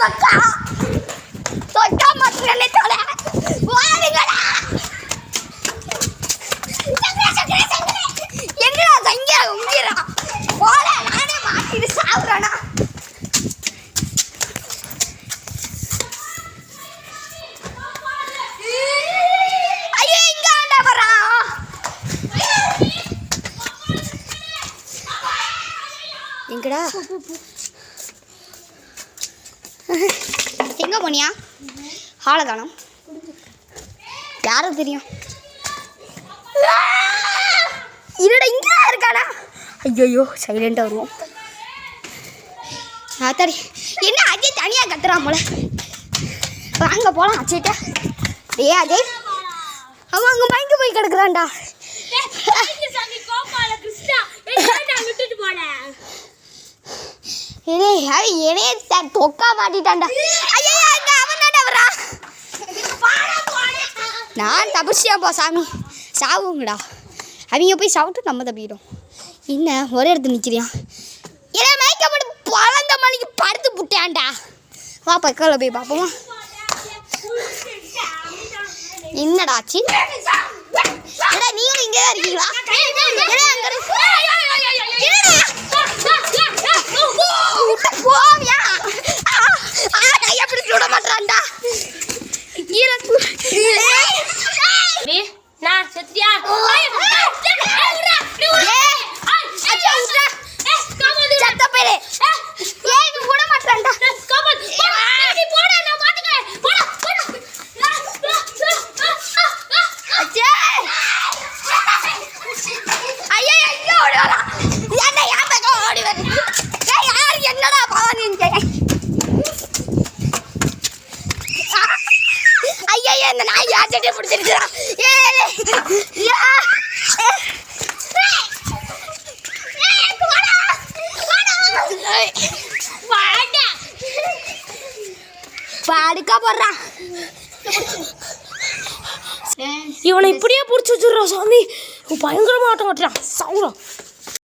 தொட்டா மட்டும் நினைத்தோட வாருங்களா. எங்கடா தங்கியா உங்கிறா போல நானே மாட்டிட்டு சாவுறானா. ஐயோ இங்க ஆண்டா வரா. எங்கடா எங்க போனியா? ஹாலை காணோம். யாரும் தெரியும் இருடா இங்கதான் இருக்கானா. ஐயோ சைலண்டாக வருவோம். ஆத்தாடி என்ன அஜய் தனியாக கத்துறான் போல. வாங்க போகலாம் அஜய்ட்ட. ஏ அஜய் அவன் அங்கே மயங்கி போய் கிடக்குறான்டா. என்னைய தொக்கா மாட்டிட்டான்டா. ஐயா அவன் தாண்டா வரா. நான் தபிச்சியாப்பா சாமி சாவுங்கடா. அவங்க போய் சாப்பிட்டு நம்ம தப்பிடும். என்ன ஒரே இடத்துல நிற்கிறியான். ஏன்னா மயக்க மட்டும் பழந்த மணிக்கு படுத்து புட்டான்டா. வா பக்கத்தில் போய் பார்ப்போமா. என்னடா ஆச்சு? ஏடா நீங்களும் இங்கே தான் இருக்கீங்களா? போவியா எப்படி சுட மாட்டான்டா. நான் சத்யா என்னடா பவானி ஐயா இந்த நாய் யாச்சட்டே பிடிச்சிருக்கிறான். பாடுக்கா போடுறான். இவனை இப்படியே பிடிச்சி வச்சுடுறான் சாமி. பயங்கரமாக ஆட்டம் கட்டுறான். சவுரம்